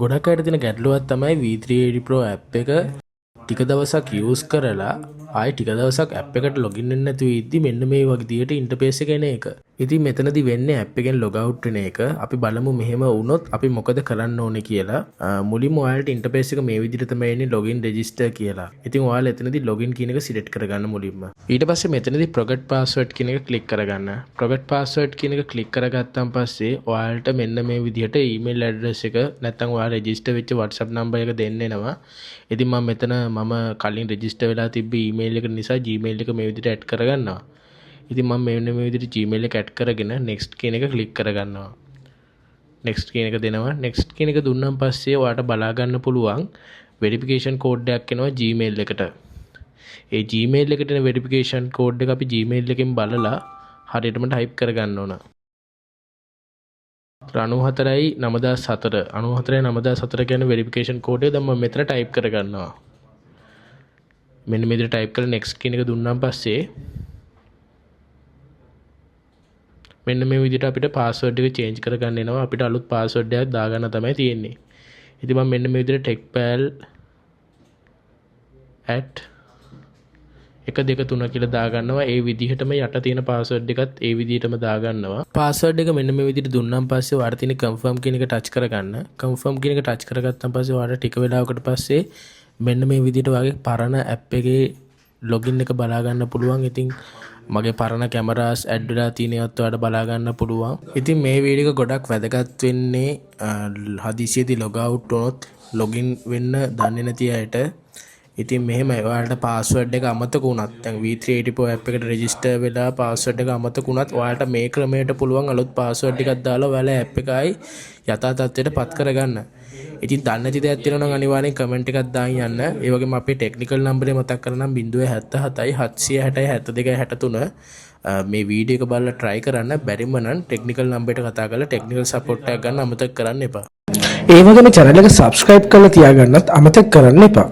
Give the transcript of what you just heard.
ගොඩක් අයට තියෙන ගැටලුවක් තමයි V380 Pro app එක ටික දවසක් යූස් කරලා ආයෙ ටික දවසක් app එකට login වෙන්න නැතුව ඉද්දි මෙන්න මේ වගේ විදියට interface එක එන එක. ඉතින් මෙතනදී වෙන්නේ app එකෙන් log out වෙන එක. අපි බලමු මෙහෙම වුණොත් අපි මොකද කරන්න ඕනේ කියලා. මුලින්ම ඔයාලට interface එක මේ විදිහට තමයි එන්නේ login register කියලා. ඉතින් ඔයාලා එතනදී login කියන එක select කරගන්න මුලින්ම. ඊට පස්සේ මෙතනදී forget password කියන එක click කරගන්න. forget password කියන එක click කරගත්තාන් පස්සේ ඔයාලට මෙන්න මේ විදිහට email address එක නැත්නම් ඔයාලා register වෙච්ච WhatsApp number එක දෙන්න එනවා. ඉතින් මම කලින් register වෙලා තිබ්බ email එක නිසා Gmail එක මේ විදිහට add කරගන්නවා. ඉතින් මම මෙන්න මේ විදිහට Gmail එක add කරගෙන next කියන එක click කරගන්නවා. next කියන එක දෙනවා. next කියන එක දුන්නාන් පස්සේ ඔයාලට බලා ගන්න පුළුවන් verification code එකක් එනවා Gmail එකට. ඒ Gmail එකට එන verification code එක අපි Gmail එකෙන් බලලා හරියටම type කරගන්න ඕන. 94.9004 කියන verification code එක දැන් මම මෙතන type කරගන්නවා. මෙන්න මේ විදිහට type කරලා next කියන එක දුන්නාන් පස්සේ මෙන්න මේ විදිහට අපිට password එක change කරගන්න එනවා. අපිට අලුත් password එකක් දාගන්න තමයි තියෙන්නේ. ඉතින් මම මෙන්න මේ විදිහට techpal@123 කියලා දාගන්නවා. ඒ විදිහටම යට තියෙන password එකත් ඒ විදිහටම දාගන්නවා. password එක මෙන්න මේ විදිහට දුන්නාන් පස්සේ ඔයාලට තියෙන confirm කියන එක touch කරගන්න. confirm කියන එක touch කරගත්තාන් පස්සේ ඔයාලට ටික වෙලාවකට පස්සේ මෙන්න මේ විදිහට වගේ පරණ app එකේ login එක බලා ගන්න පුළුවන්. ඉතින් මගේ පරණ කැමරාස් ඇඩ් වෙලා තියෙන ඒවත් ඔයාලට බලා ගන්න පුළුවන්. ඉතින් මේ වීඩියෝ එක ගොඩක් වැදගත් වෙන්නේ හදිසියේදී log out වුණොත් login වෙන්න දන්නේ නැති අයට. ඉතින් මෙහෙමයි ඔයාලට password එක අමතක වුණත් දැන් V380 Pro app එකට register වෙලා password එක අමතක වුණත් ඔයාලට මේ ක්‍රමයට පුළුවන් අලුත් password එකක් දාලා ඔයාලා app එකයි යථා තත්ත්වයට පත් කරගන්න. ඉතින් දන්නේ නැති දෙයක් තියෙනවා නම් අනිවාර්යෙන් කමෙන්ට් එකක් දාන්න යන්න. ඒ වගේම අපේ ටෙක්නිකල් නම්බරේ මතක් කරනම් 077 760 72 63 මේ වීඩියෝ එක බලලා try කරන්න. බැරිම නම් ටෙක්නිකල් නම්බරයට කතා කරලා ටෙක්නිකල් සපෝට් එකක් ගන්න අමතක කරන්න එපා. ඒ වගේම channel එක subscribe කරලා තියාගන්නත් අමතක කරන්න එපා.